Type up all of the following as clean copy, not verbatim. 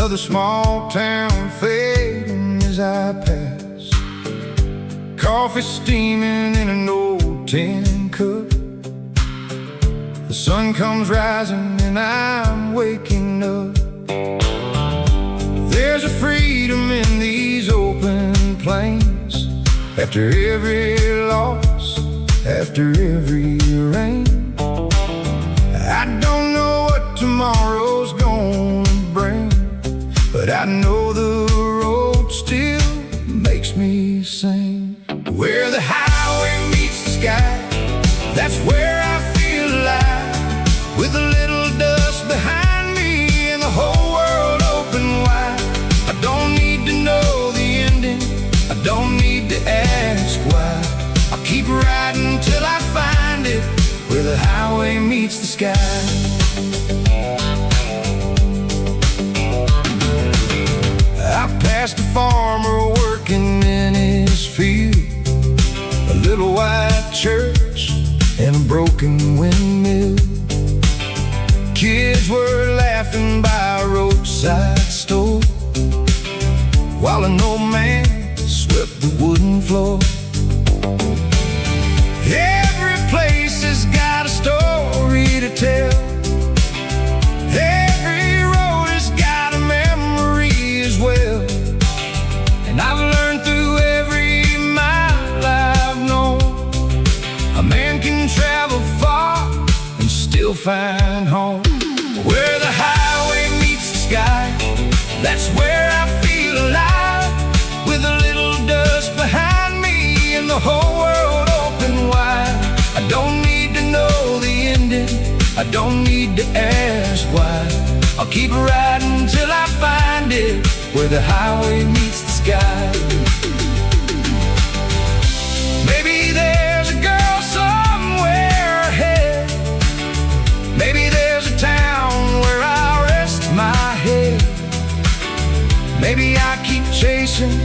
another small town fading as I pass. Coffee steaming in an old tin cup. The sun comes rising and I'm waking up. There's a freedom in these open plains. After every loss, after every rain, I don't know what tomorrow's gonna bring, but I know the road still makes me sing. Where the highway meets the sky, that's where I feel alive. With a little dust behind me and the whole world open wide. I don't need to know the ending, I don't need to ask why. I'll keep riding till I find it, where the highway meets the sky. I passed a farmer working in his field, a little white church and a broken windmill. Kids were laughing by a roadside store, while an old man swept the wooden floor. Every place has got a story to tell. Every road has got a memory as well. And I've learned through every mile I've known, a man can travel far and still find home. Where the highway meets the sky, that's where I feel alive. With a little dust behind me and the whole world open wide. I don't need to know the ending, I don't need to ask why. I'll keep riding till I find it, where the highway meets the sky. Maybe there's a girl somewhere ahead. Maybe there's a town where I rest my head. Maybe I keep chasing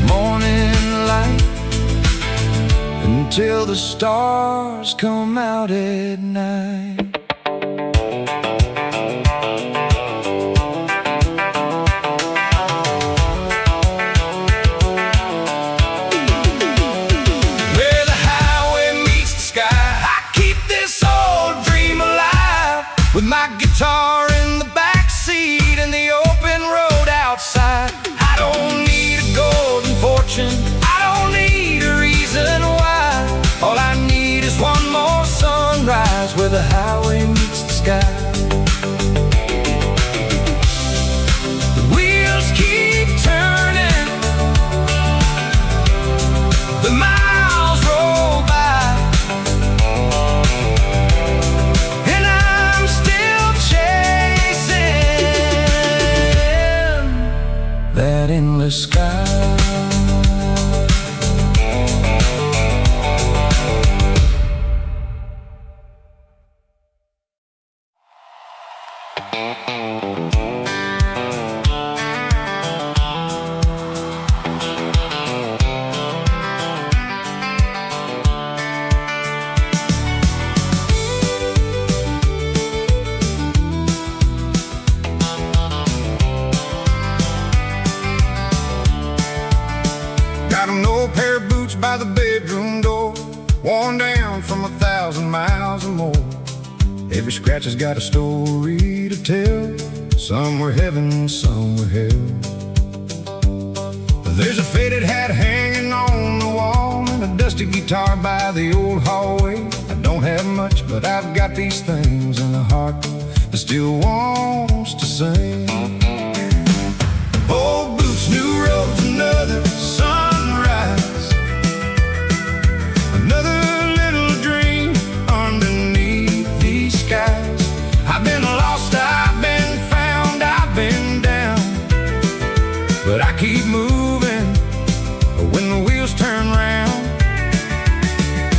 morning light until the stars come out at night. Where the highway meets the sky, I keep this old dream alive. With my guitar in the backseat and the open road outside. I don't need a golden fortune, I don't need a reason why. All I need is one more sunrise, where the highway meets the sky. The wheels keep turning, the miles roll by, and I'm still chasing that endless sky. Got an old pair of boots by the bedroom door, worn down from 1,000 miles or more. Every scratch has got a story to tell. Some were heaven, some were hell. There's a faded hat hanging on the wall and a dusty guitar by the old hallway. I don't have much, but I've got these things in a heart that still wants to sing. Old boots, new roads, another sunrise, another little dream underneath these skies. I've been lost, I've been found, I've been down, but I keep moving when the wheels turn round.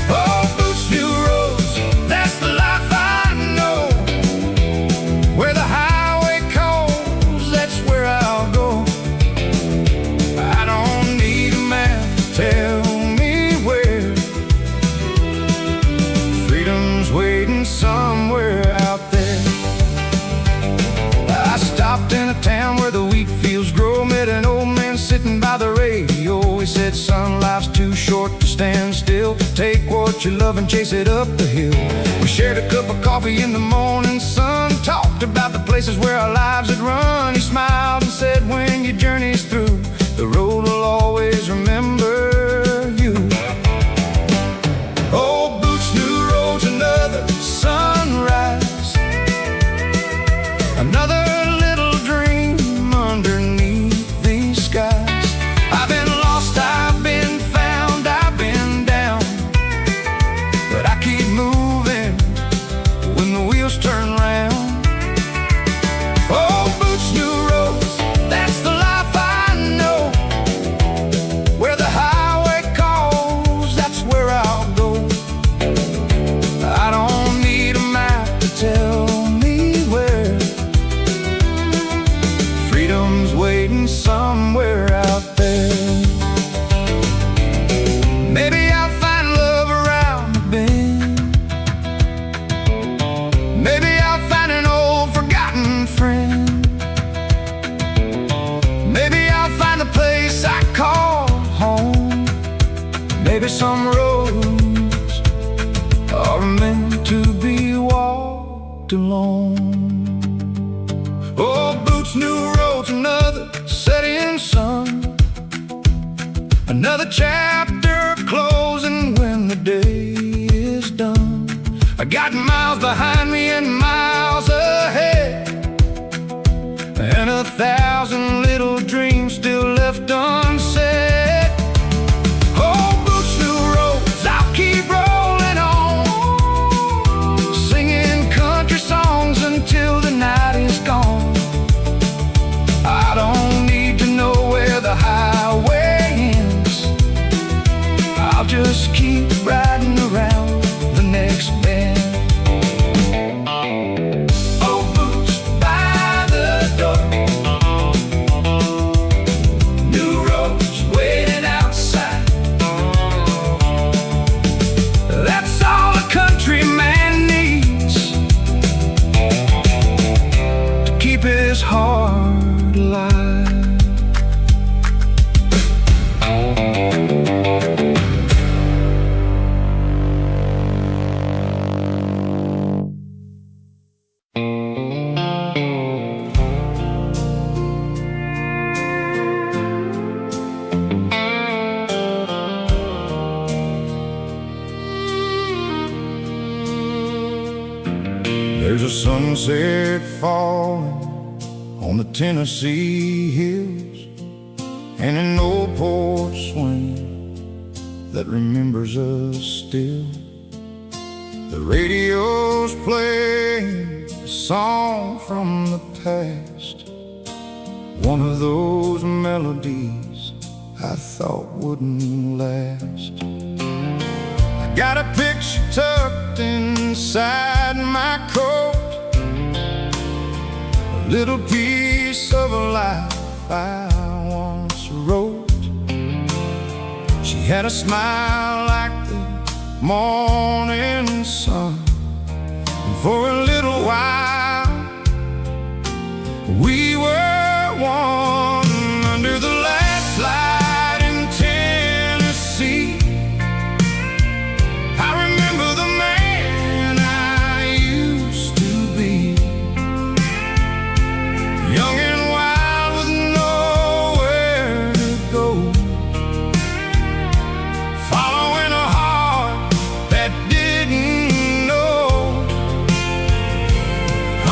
Old boots, new roads, that's the life I know. Where the highway calls, that's where I'll go. I don't always said, son, life's too short to stand still. Take what you love and chase it up the hill. We shared a cup of coffee in the morning sun, talked about the places where our lives had run. He smiled and said, when your journey's through, the road will always remember you. Old boots, new roads, another sunrise, another little dream underneath these skies. I've been lost, I've been found, I've been down, but I keep moving when the wheels turn round. Old boots, new roads, that's the life I know. Where the highway calls, that's where I'll go. I don't need a map to tell me where. Freedom's waiting somewhere out there. Maybe I'll find love around the bend. Maybe I'll find an old forgotten friend. Maybe I'll find the place I call home. Maybe some roads are meant to be walked alone. Old boots, new roads, another setting sun, another chapter closing when the day is done. I got miles behind me and miles ahead, and 1,000 little dreams still left unsaid. Old boots, new roads, I'll keep rolling on, singing country songs until the night is gone. I don't need to know where the highway ends. I'll just keep riding around the next bend. Old boots by the door, new roads waiting outside. That's all a country man needs to keep his heart alive. There's a sunset falling on the Tennessee hills, and an old porch swing that remembers us still. The radio's playing a song from the past, one of those melodies I thought wouldn't last. I got a picture tucked inside my coat, a little piece of a life I once wrote. She had a smile like the morning sun, and for a little while we were one. Under the last light in Tennessee, I remember the man I used to be, young and wild with nowhere to go, following a heart that didn't know.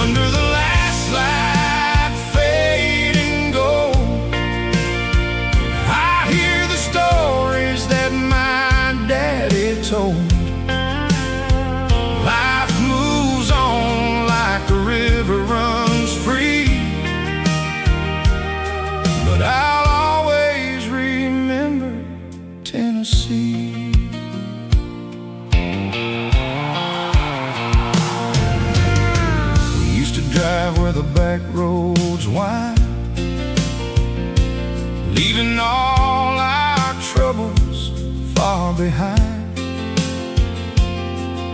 Under the last light fading gold, I hear the stories that my daddy told. Life moves on like a river runs free, but I'll always remember Tennessee. We used to drive where the back roads wind, leaving all our troubles far behind.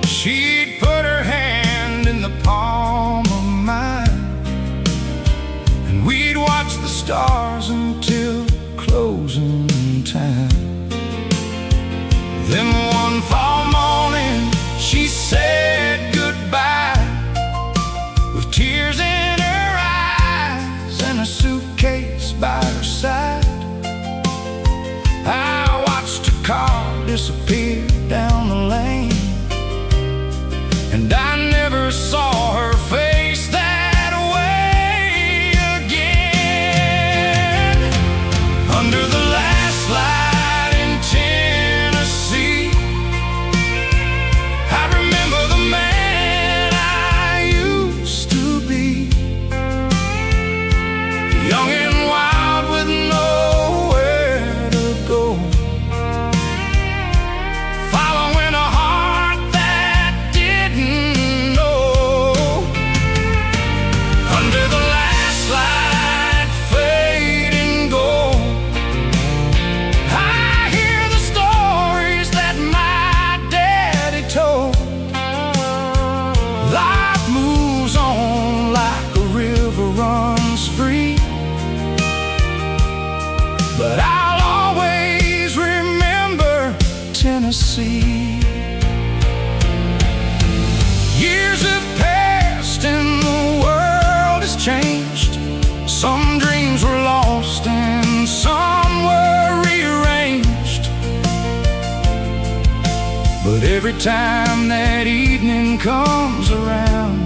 She'd put her hand in the palm of mine, and we'd watch the stars until closing time. disappeared down the lane, and I never saw her face that way again. Under the last light in Tennessee, I remember the man I used to be, young and wild with nowhere to go, following a heart that didn't know. Under the last light fading gold, I hear the stories that my daddy told. Life moves on like a river runs free, but I'll always remember Tennessee. Years have passed and the world has changed. Some dreams were lost and some were rearranged, but every time that evening comes around,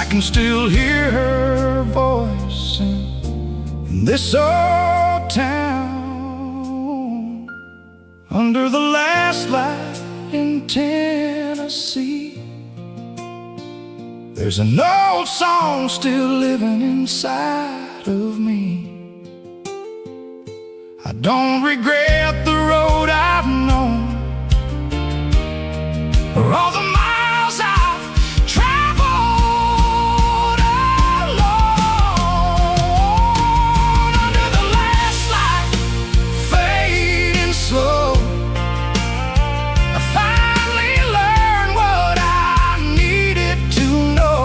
I can still hear her voice in this old town. Under the last light in Tennessee, there's an old song still living inside of me. I don't regret the road I've known, or all the miles I've traveled alone. Under the last light fading slow, I finally learned what I needed to know.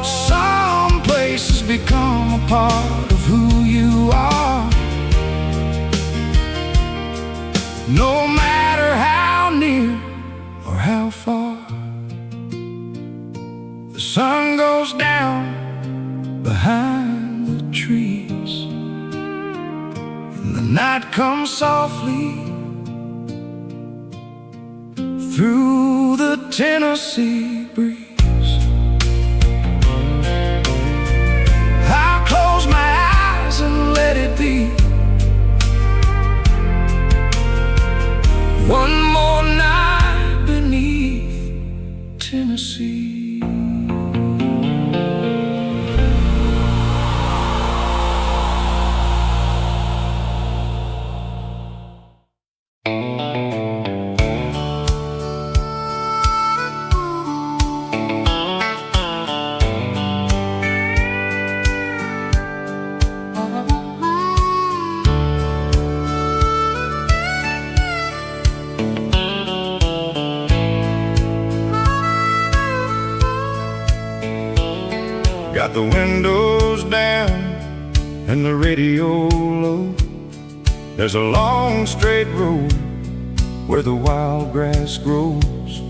Some places become a part of who you are, no matter how near or how far. The sun goes down behind the trees, and the night comes softly through the Tennessee breeze. I'll close my eyes and let it be. One more night beneath Tennessee. Got the windows down and the radio low. There's a long straight road where the wild grass grows.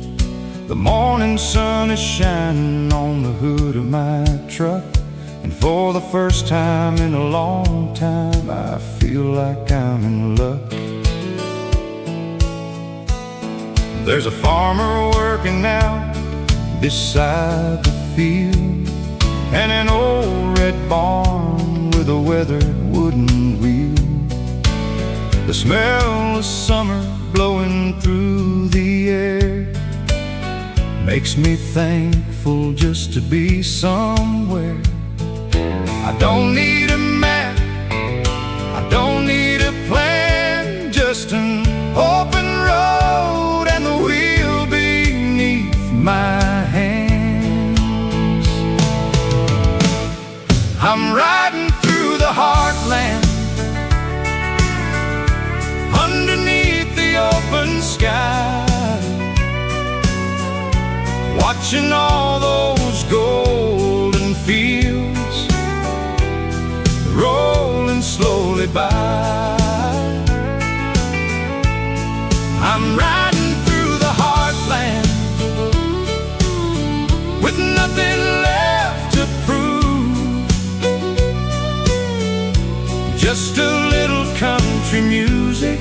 The morning sun is shining on the hood of my truck, and for the first time in a long time, I feel like I'm in luck. There's a farmer working out beside the field, and an old red barn with a weathered wooden wheel. The smell of summer blowing through the air makes me thankful just to be somewhere. I don't need a map, I don't need a plan, just an open road and the wheel beneath my hands. I'm riding through the heartland, underneath the open sky, watching all those golden fields rolling slowly by. I'm riding through the heartland with nothing left to prove, just a little country music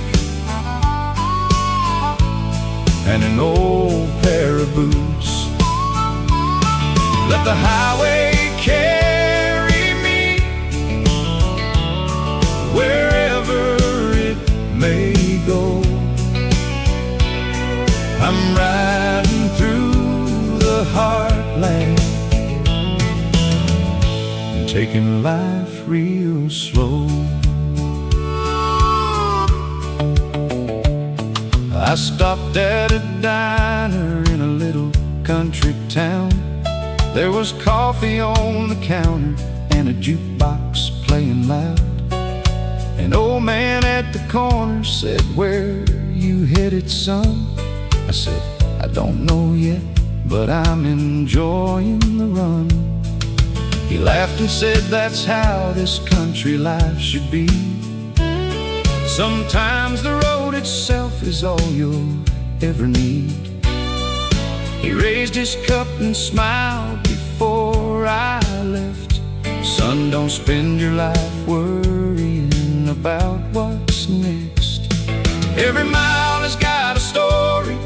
and an old pair of boots. Let the highway carry me wherever it may go. I'm riding through the heartland and taking life real slow. I stopped at a diner in a little country town. There was coffee on the counter and a jukebox playing loud. An old man at the corner said, "Where you headed, son?" I said, "I don't know yet, but I'm enjoying the run." He laughed and said, "That's how this country life should be. Sometimes the road itself is all you'll ever need." He raised his cup and smiled before I left. "Son, don't spend your life worrying about what's next. Every mile has got a story,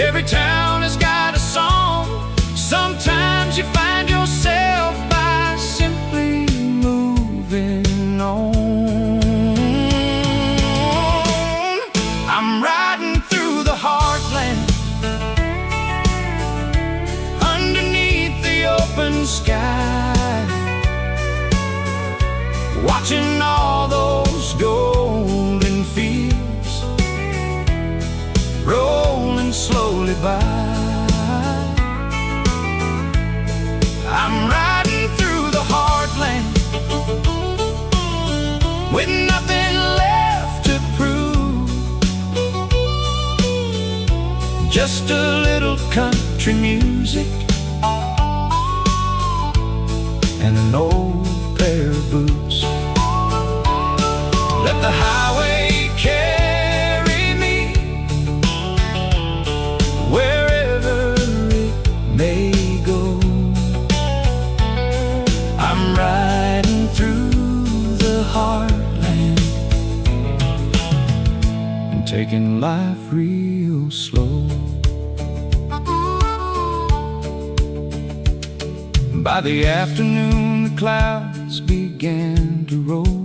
every town has got a song. Sometimes you find yourself by simply moving on." I'm riding through the heartland underneath the open sky, watching all those golden fields rolling slowly by. I'm riding through the heartland with nothing left to prove, just a little country music and an old pair of boots. Let the highway carry me wherever it may go. I'm riding through the heartland and taking life real slow. By the afternoon, the clouds began to roll.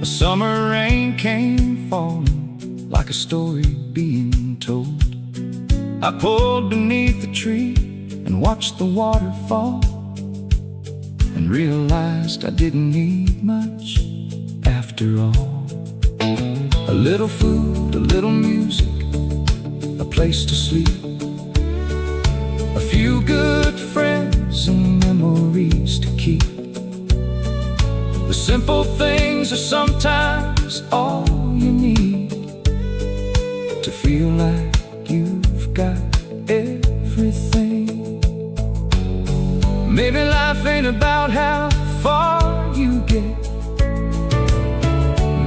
A summer rain came falling like a story being told. I pulled beneath the tree and watched the water fall, and realized I didn't need much after all. A little food, a little music, a place to sleep, a few good friends and memories to keep. The simple things are sometimes all you need to feel like you've got everything. Maybe life ain't about how far you get.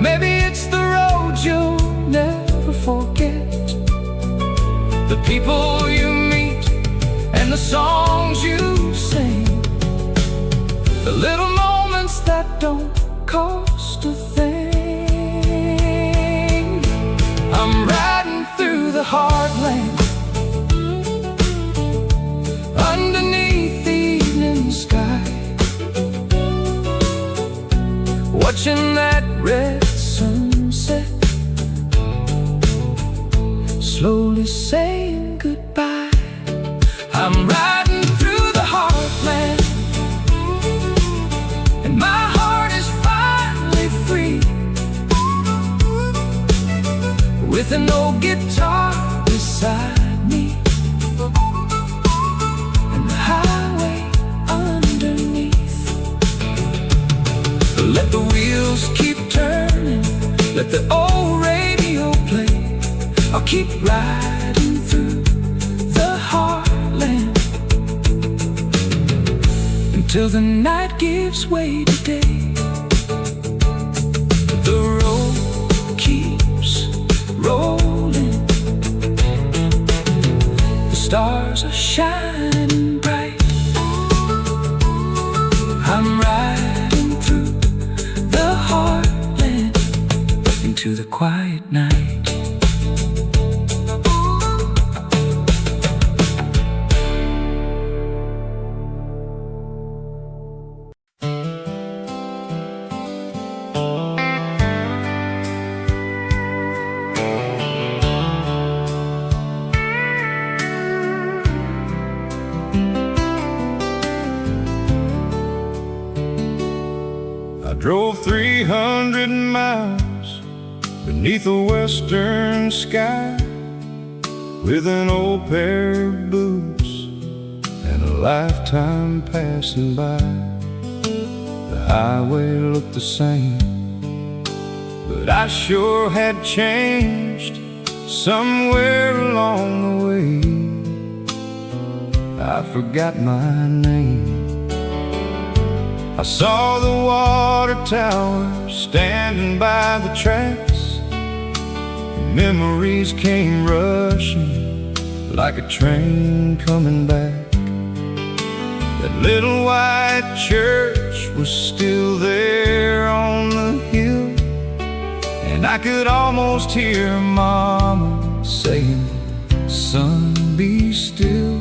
Maybe it's the road you'll never forget, the people you meet and the songs you sing, the little moments that don't cost a thing. I'm riding through the heartland underneath the evening sky, watching that red sunset, slowly saying goodbye. I'm riding through the heartland, and my heart is finally free, with an old guitar beside me and the highway underneath. Let the wheels keep turning, let the old radio play. I'll keep riding through the heartland until the night gives way to day. The road keeps rolling, the stars are shining bright. I'm riding through the heartland into the quiet night. I drove 300 miles beneath a western sky with an old pair of boots and a lifetime passing by. The highway looked the same, but I sure had changed somewhere along the way. I forgot my name. I saw the water tower standing by the tracks. Memories came rushing like a train coming back. That little white church was still there on the hill, and I could almost hear Mama saying, "Son, be still.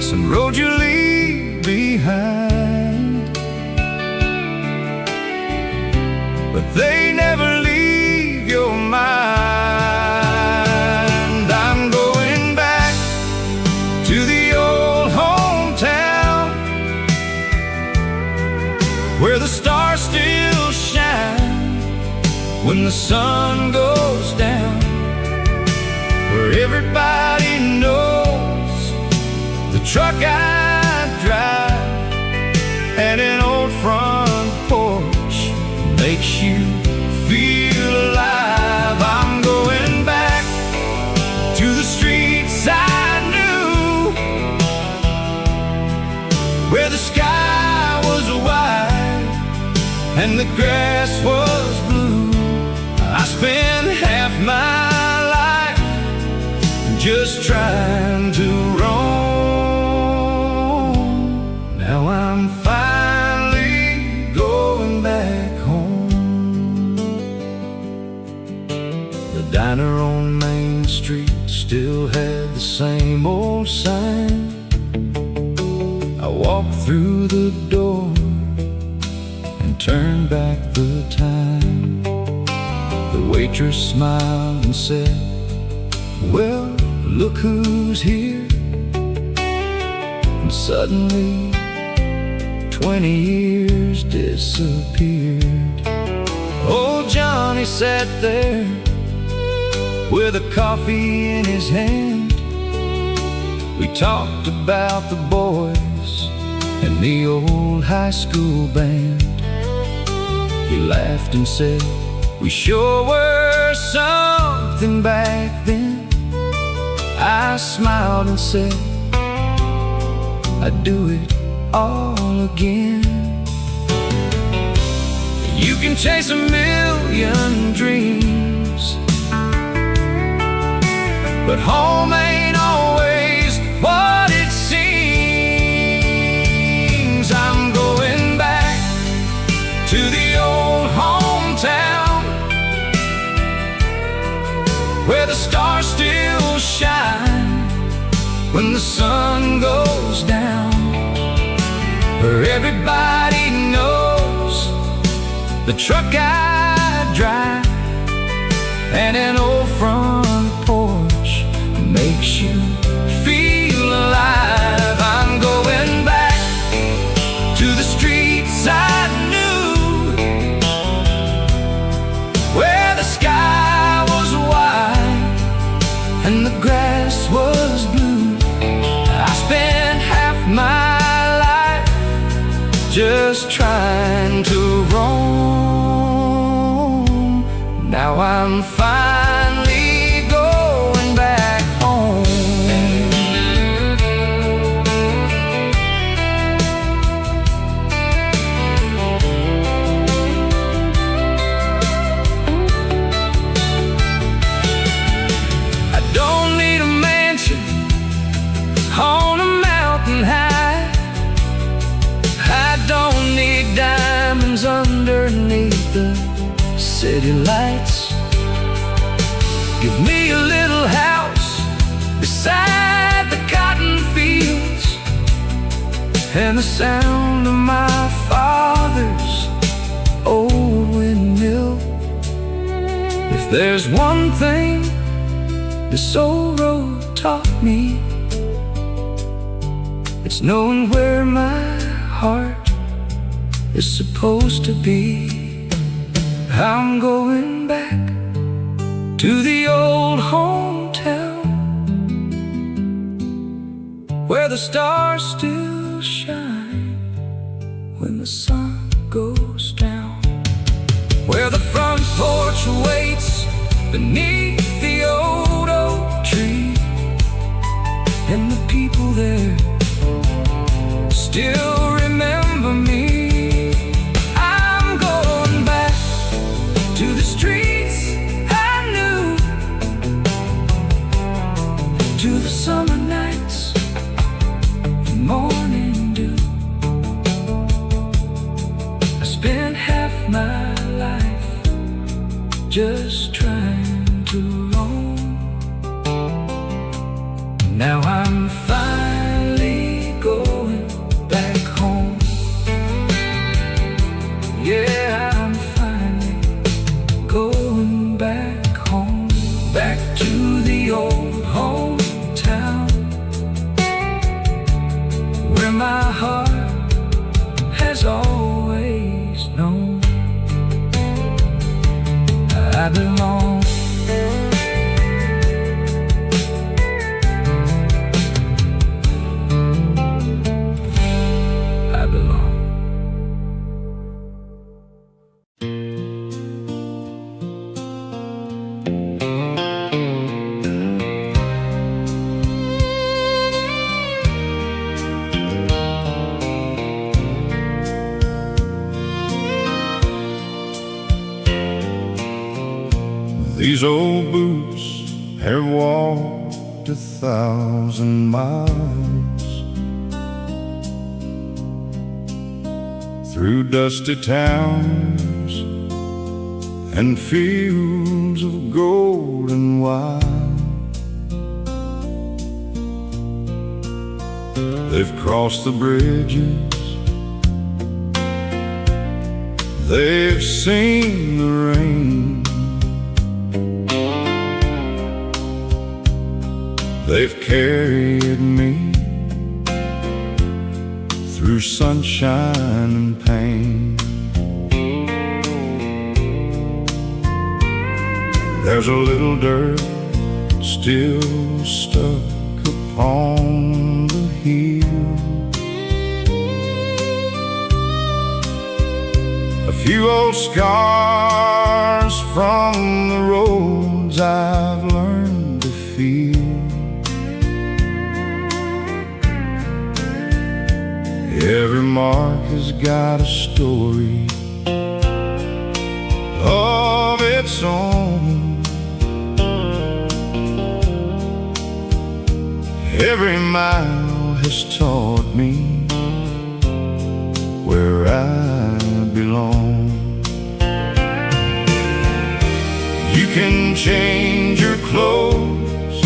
Some road you leave behind, but they never leave your mind." I'm going back to the old hometown where the stars still shine when the sun goes down, where everybody knows the truck I drive and an old front porch makes you feel alive. I'm going back to the streets I knew, where the sky was white and the grass was blue. I spent half my life just trying to roam. Now I'm finally going back home. The diner on Main Street still had the same old sign. I walked through the door and turned back the time. The waitress smiled and said, "Well, look who's here." And suddenly 20 years disappeared. Old Johnny sat there with a coffee in his hand. We talked about the boys and the old high school band. He laughed and said, "We sure were something back then." I smiled and said, "I'd do it all again." You can chase a million dreams, but home ain't always what it seems. I'm going back to the old hometown where the stars still shine when the sun goes down, where everybody knows the truck I drive and an old front porch makes you feel alive. I'm going back to the streets I knew, where the sky was white and the grass was blue. I spent half my just trying to roam. Now I'm finally going back home. I don't need a mansion on a mountain high. I don't need diamonds underneath the city lights. Give me a little house beside the cotton fields, and the sound of my father's old windmill. If there's one thing this old road taught me, it's knowing where my heart is supposed to be. I'm going back to the old hometown, where the stars still shine when the sun goes down, where the front porch waits beneath the old oak tree, and the people there still remember me. I'm going back to the streets I knew, to the summer nights, the morning dew. I spent half my life just trying to roam. Now I'm finally going back home. Yeah, I'm finally going back home, back to the old hometown, where my heart has always known I belong. I belong. These old boots have walked 1,000 miles through dusty towns and fields of gold and wild. They've crossed the bridges, they've seen the rain, they've carried me through sunshine and pain. There's a little dirt still stuck upon the hill, a few old scars from the roads I've learned to feel. Every mark has got a story of its own. Every mile has taught me where I belong. You can change your clothes,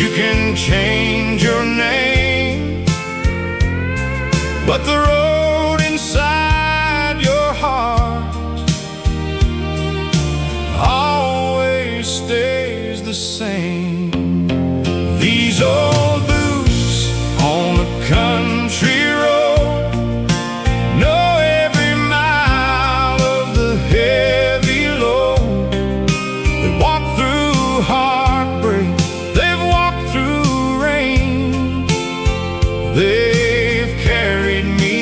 you can change your name, but the road inside your heart always stays the same. These old boots on a country road know every mile of the heavy load. They walk through heartbreak, they've walked through rain, they've carried me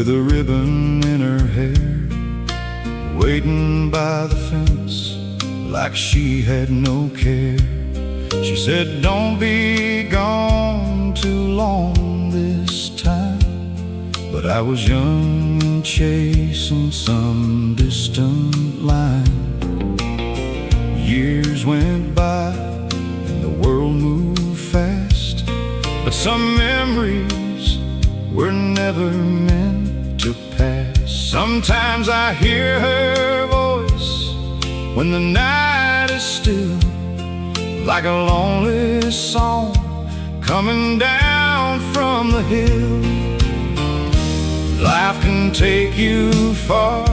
with a ribbon in her hair, waiting by the fence like she had no care. She said, "Don't be gone too long this time." But I was young and chasing some distant line. Years went by and the world moved fast, but some memories were never meant to pass. Sometimes I hear her voice when the night is still, like a lonely song coming down from the hill. Life can take you far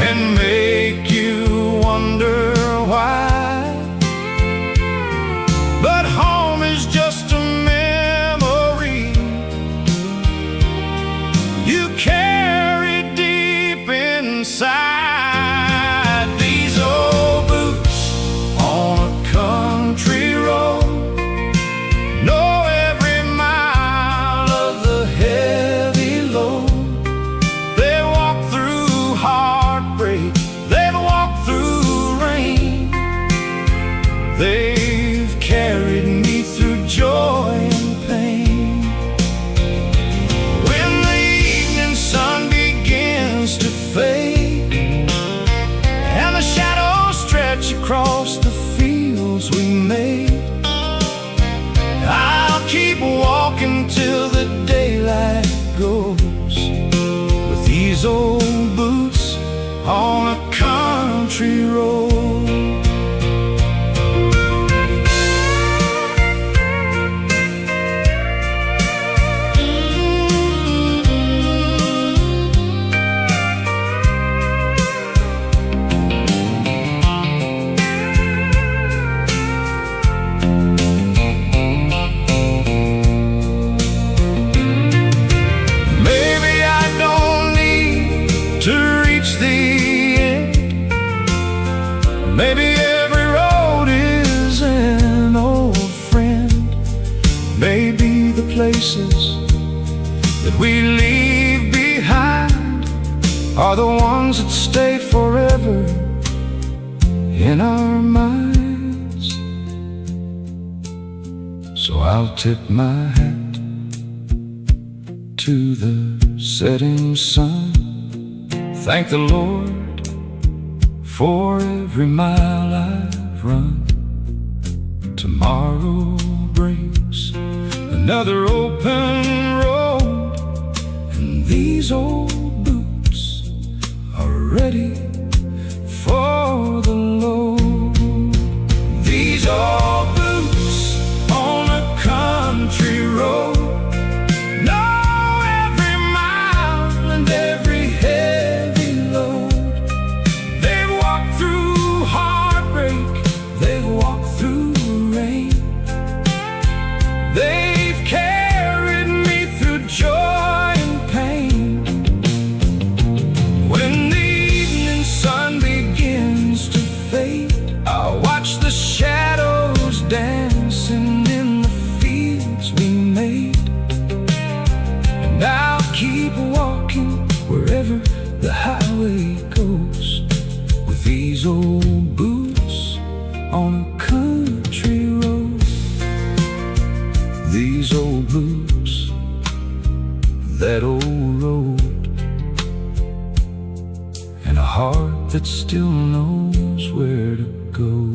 and make you wonder why, but home is just a memory you carry deep inside. These old boots on a country road know every mile of the heavy load. They walk through heartbreak, they've walked through rain. They've carried me through joy and pain. When the evening sun begins to fade and the shadows stretch across the fields we made, I'll keep walking till the daylight goes, with these old boots on a country road. Maybe every road is an old friend. Maybe the places that we leave behind are the ones that stay forever in our minds. So I'll tip my hat to the setting sun, thank the Lord for every mile I've run. Tomorrow brings another open road, and these old boots are ready for the load. These old boots on a country road know every mile and every heavy load. They've walked through rain. They've carried me through joy and pain. When the evening sun begins to fade, I'll watch the shadows dancing in the fields we made, and I'll keep walking wherever the highway goes, with these old boots on a country road. These old boots, that old road, and a heart that still knows where to go.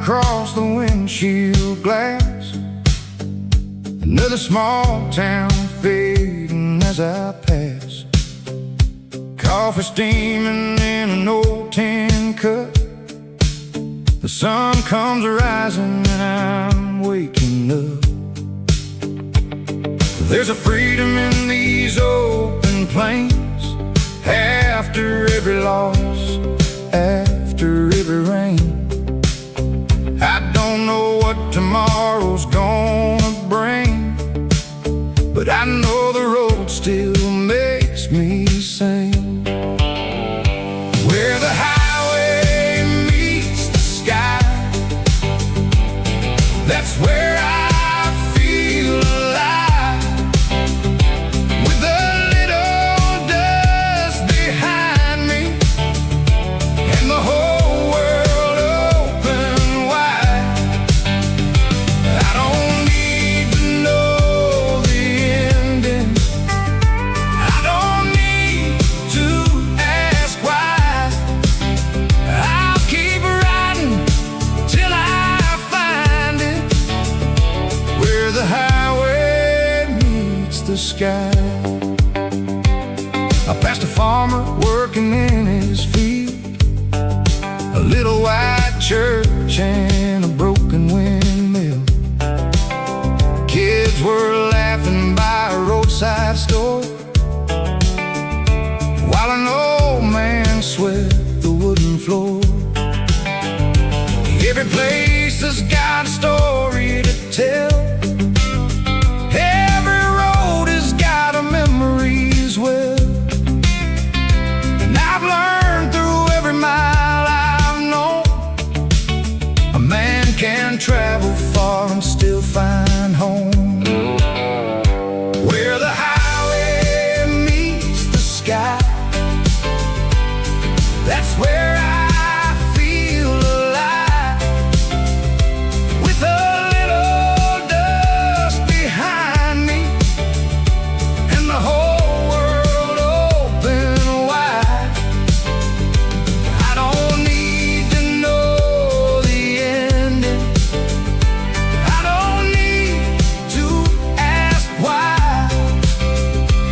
Across the windshield glass, another small town fading as I pass. Coffee steaming in an old tin cup, The sun comes rising and I'm waking up. There's a freedom in these open plains. After every loss, after every rain, I don't know what tomorrow's gonna bring, but I know the road still makes me sing. Where the highway meets the sky, that's where I feel alive. With a little dust behind me and the whole world open wide, I don't need to know the ending. I don't need to ask why. I'll keep riding till I find it, where the highway meets the sky. I passed a farmer working in his field, a little white church and a broken windmill. Kids were laughing by a roadside store, while an old man swept the wooden floor. Every place has got a story to tell. Every road has got a memory as well. And I've learned through every mile I've known, a man can travel far and still find home. Where the highway meets the sky, that's where I feel alive. With a little dust behind me and the whole world open wide, I don't need to know the ending. I don't need to ask why.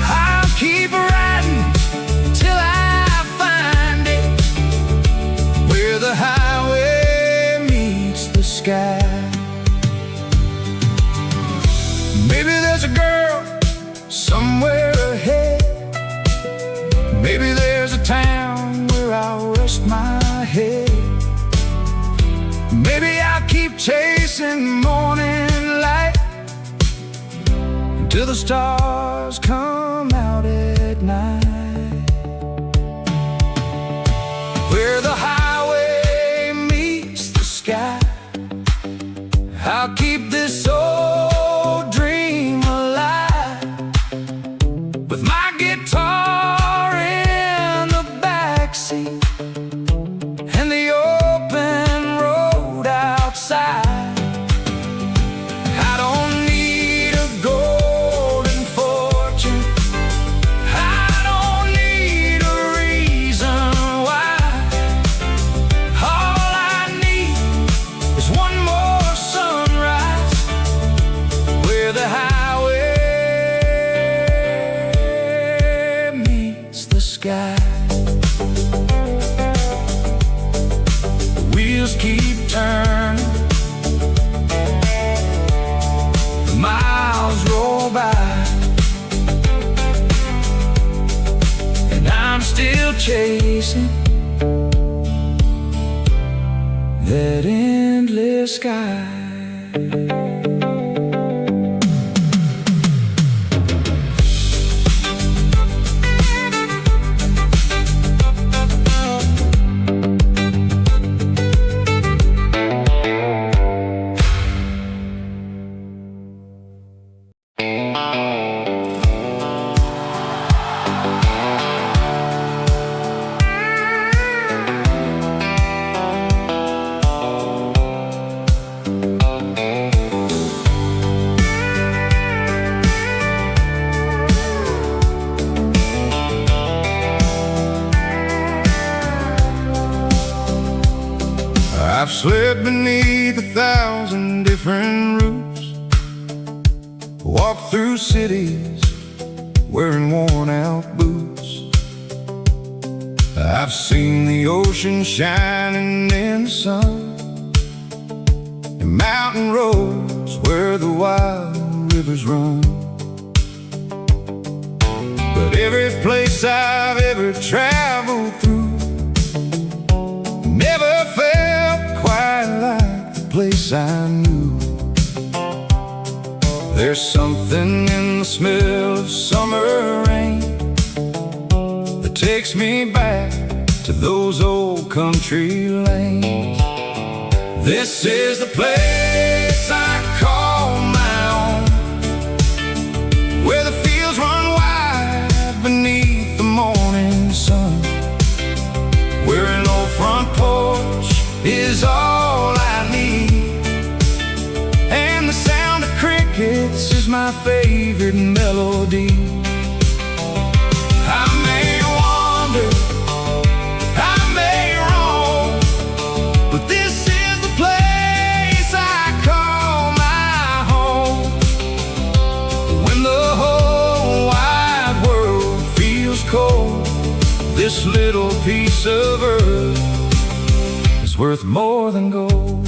I'll keep riding till I find it, where the highway meets the sky. Maybe there's a girl somewhere ahead. Maybe there's a town where I'll rest my head. Maybe I'll keep chasing morning light until the stars come out at night, where the highway meets the sky. I'll keep this old dream alive, with my guitar in the backseat and the open road outside. I don't need a golden fortune. I don't need a reason why. All I need is one more sunrise, where the highway meets the sky. The wheels keep turning, the miles roll by, and I'm still chasing that endless sky. I've slept beneath 1,000 different roofs, walked through cities wearing worn out boots. I've seen the ocean shining in the sun, and mountain roads where the wild rivers run. But every place I've ever traveled through never felt quite like the place I knew. There's something in the smell of summer rain that takes me back to those old country lanes. This is the place I call my own, where the fields run wide beneath the morning sun, where an old front porch is all I need, and the sound of crickets is my favorite melody. I may wander, I may roam, but this is the place I call my home. When the whole wide world feels cold, this little piece of earth is worth more than gold.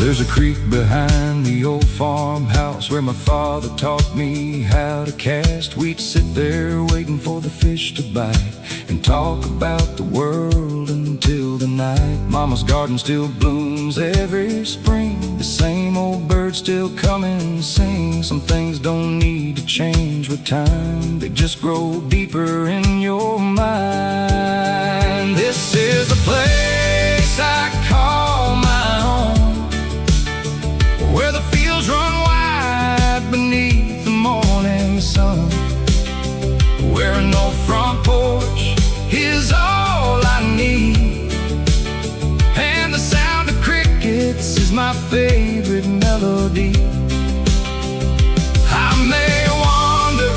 There's a creek behind the old farmhouse where my father taught me how to cast. We'd sit there waiting for the fish to bite and talk about the world until the night. Mama's garden still blooms every spring, the same old birds still come and sing. Some things don't need to change with time, they just grow deeper in your mind. This is the place I call my home, where the fields run wide beneath the morning sun, where an old front porch is all I need, and the sound of crickets is my favorite melody. I may wander,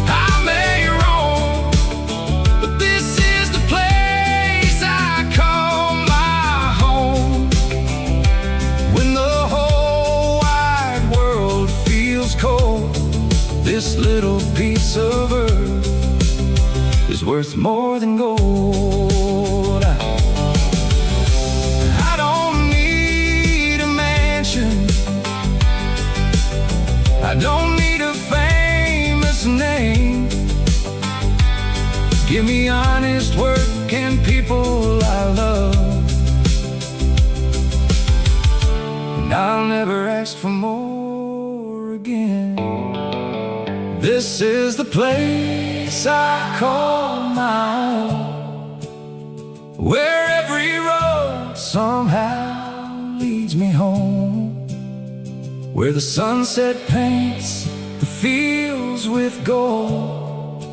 I may roam, but this is the place I call my home. When the whole wide world feels cold, this little piece of earth is worth more than gold. I don't need a mansion, I don't need a famous name. Give me honest work and people I love, and I'll never ask for more again. This is the place I call my own, where every road somehow leads me home, where the sunset paints the fields with gold,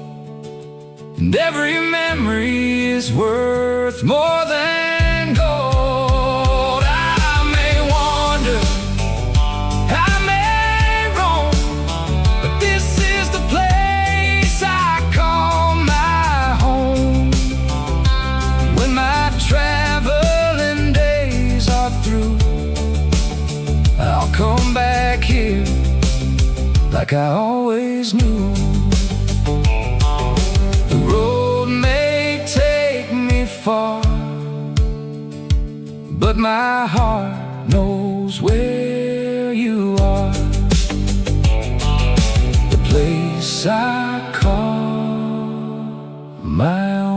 and every memory is worth more than gold. I may wander, I may roam, but this is the place I call my home. When my traveling days are through, I'll come back here like I always knew. The road may take me far, but my heart knows where you are. The place I call my own.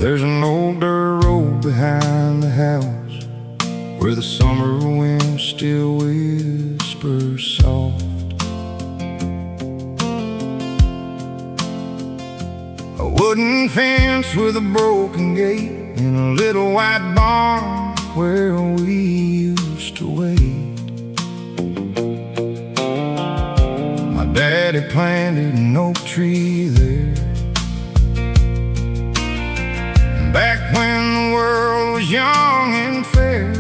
There's an old dirt road behind the house where the summer wind still whispers soft. A wooden fence with a broken gate in a little white barn where we used to wait. My daddy planted an oak tree there, back when the world was young and fair.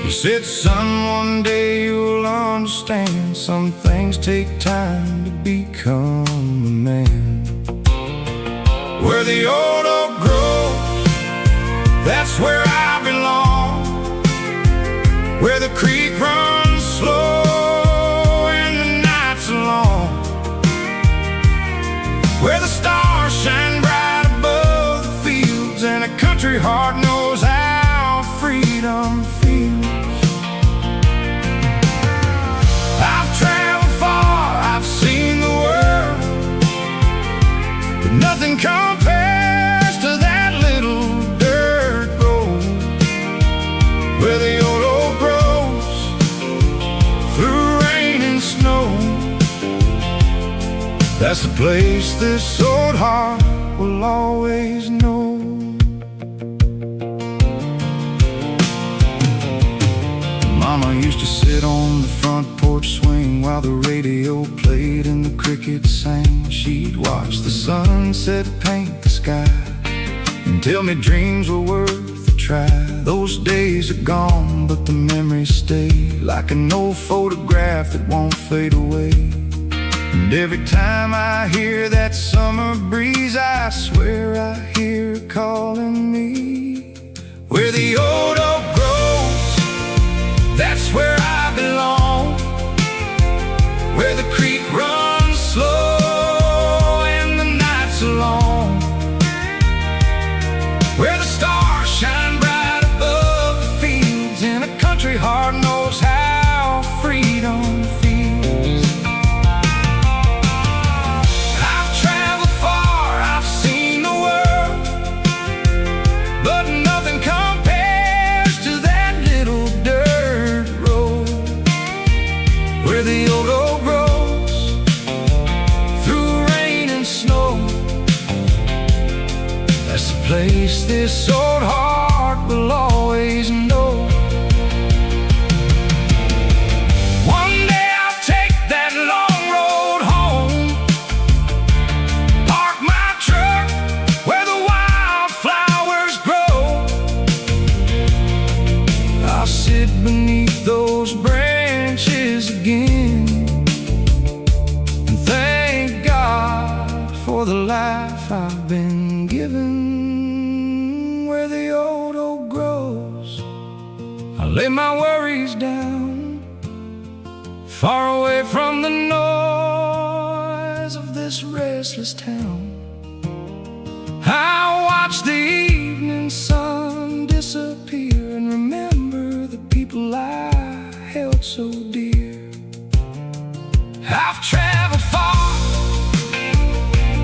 He said, son, one day you'll understand, some things take time to become a man. Where the old oak grows, that's where I belong. Where the creek runs slow and the nights are long. Where the stars shine bright above the fields, and a country heart knows how freedom feels. I've traveled far, I've seen the world, but nothing compares to that little dirt road where the old oak grows through rain and snow. That's the place this old heart will always know. Mama used to sit on the front porch swing while the radio played and the crickets sang. She'd watch the sunset paint the sky and tell me dreams were worth a try. Those days are gone, but the memories stay, like an old photograph that won't fade away. And every time I hear that summer breeze, I swear I hear her calling me. Where the old oak grows, that's where I belong. Where the creek runs slow and the nights are long. Where the stars shine bright above the fields, and a country heart knows how freedom feels. I've traveled far, I've seen the world, but nothing compares to that little dirt road where the old oak grows through rain and snow. That's the place this old heart will always know. One day I'll take that long road home, park my truck where the wildflowers grow. I'll sit beneath those branches again and thank God for the life I've been given. Where the old oak grows, I lay my worries down, far away from the noise of this restless town. I watch the evening sun disappear and remember the people I held so dear. I've traveled far,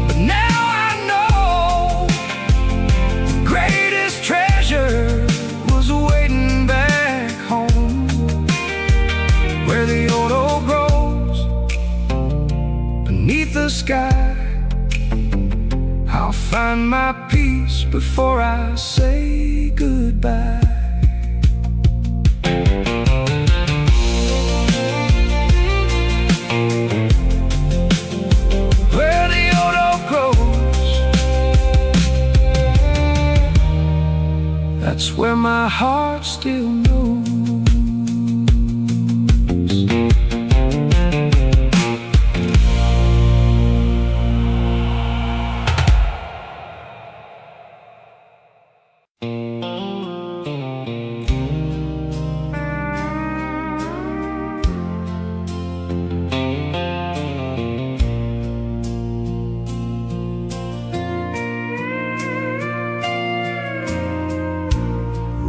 but now I know the greatest treasure was waiting back home. Where the old oak grows beneath the sky, I'll find my peace before I say goodbye. Where the old oak grows, that's where my heart still knows.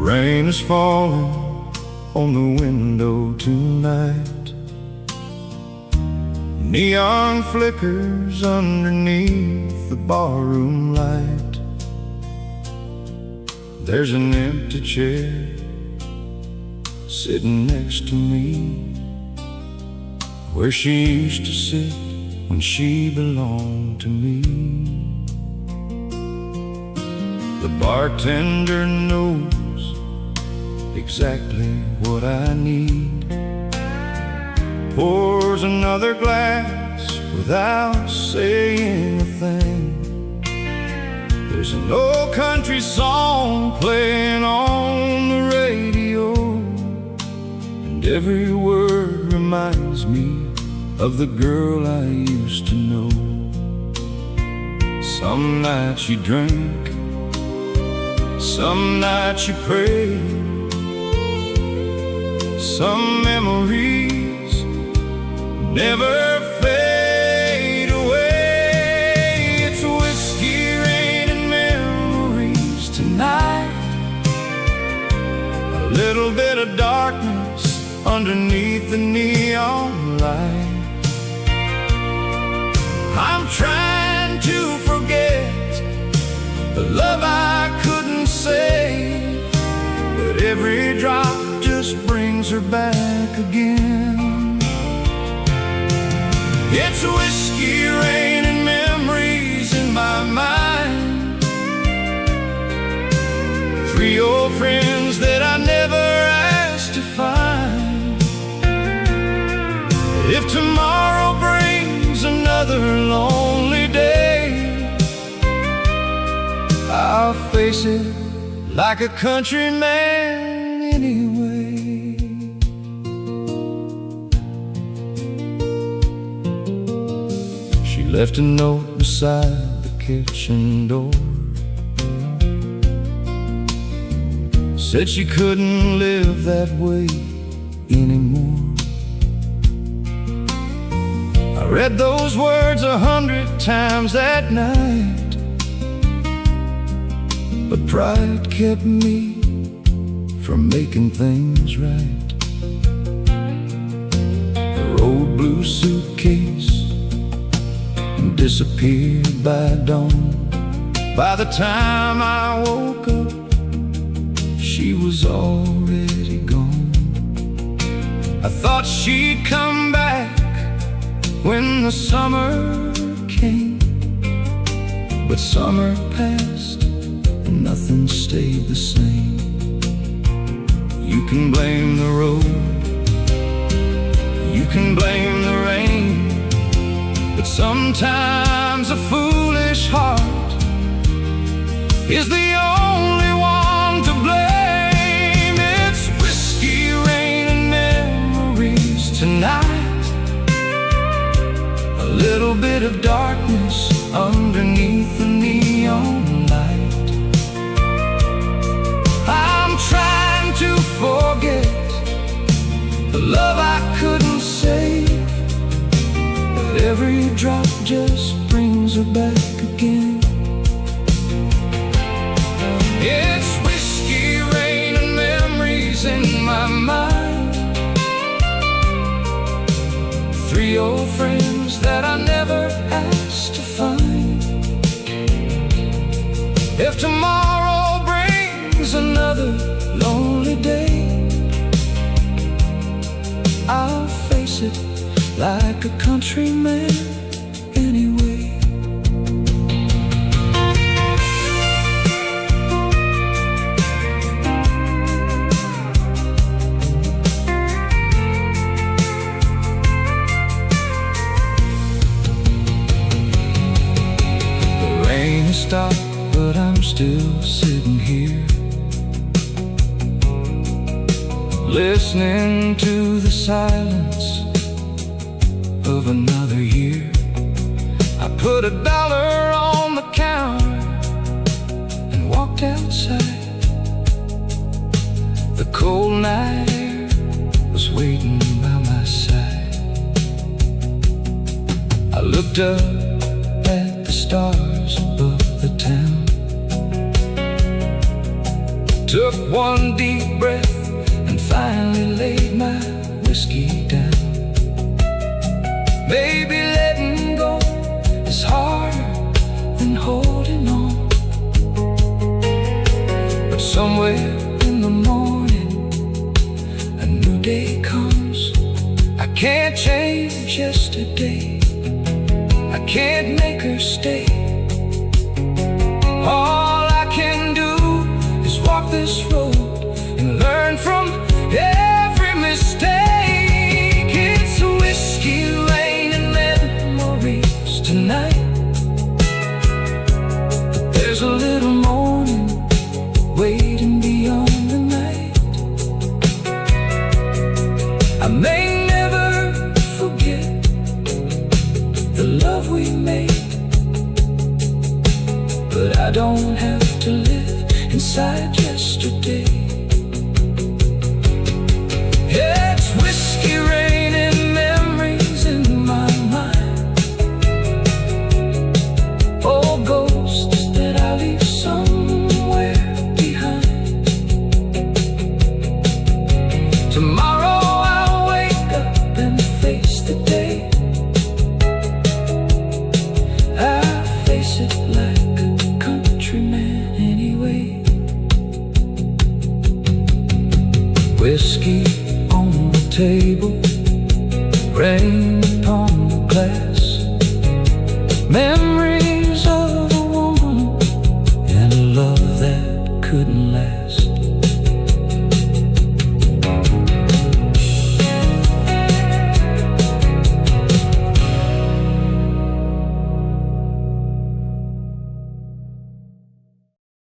Rain is falling on the window tonight. Neon flickers underneath the barroom light. There's an empty chair sitting next to me, where she used to sit when she belonged to me. bartender knows exactly what I need. Pours another glass without saying a thing. There's an old country song playing on the radio, and every word reminds me of the girl I used to know. Some nights you drink, some nights you pray, some memories never fade away. It's whiskey, rain, and memories tonight. A little bit of darkness underneath the neon light. I'm trying to forget the love I couldn't save, but every drop just brings her back again. It's whiskey, rain, and memories in my mind. 3 old friends that I never asked to find. If tomorrow brings another lonely day, I'll face it like a countryman anyway. She left a note beside the kitchen door. Said she couldn't live that way anymore. I read those words 100 times that night, but pride kept me from making things right. Her old blue suitcase disappeared by dawn. By the time I woke up, she was already gone. I thought she'd come back when the summer came, but summer passed and nothing stayed the same. You can blame the road, you can blame the rain, but sometimes a foolish heart is the only one to blame. It's whiskey, rain, and memories tonight. A little bit of darkness underneath the neon light. I'm trying to forget the love I couldn't save, but every drop just brings her back again. It's whiskey, rain, and memories in my mind. 3 old friends that I never asked to find. If tomorrow brings another lonely day, I'll face it like a countryman anyway. The rain has stopped, but I'm still sitting here, listening to the silence of another year. I put $1 on the counter and walked outside. The cold night air was waiting by my side. I looked up at the stars above the town, took one deep breath and finally laid my whiskey down. Maybe letting go is harder than holding on, but somewhere in the morning a new day comes. I can't change yesterday, I can't make her stay. All I can do There's a little morning waiting beyond the night. I may never forget the love we made, but I don't have to live inside yesterday. It's whiskey rain and memories in my mind, old ghosts that I leave somewhere behind. Tomorrow I'll wake up and face the day. I face it like a countryman anyway. Whiskey on the table,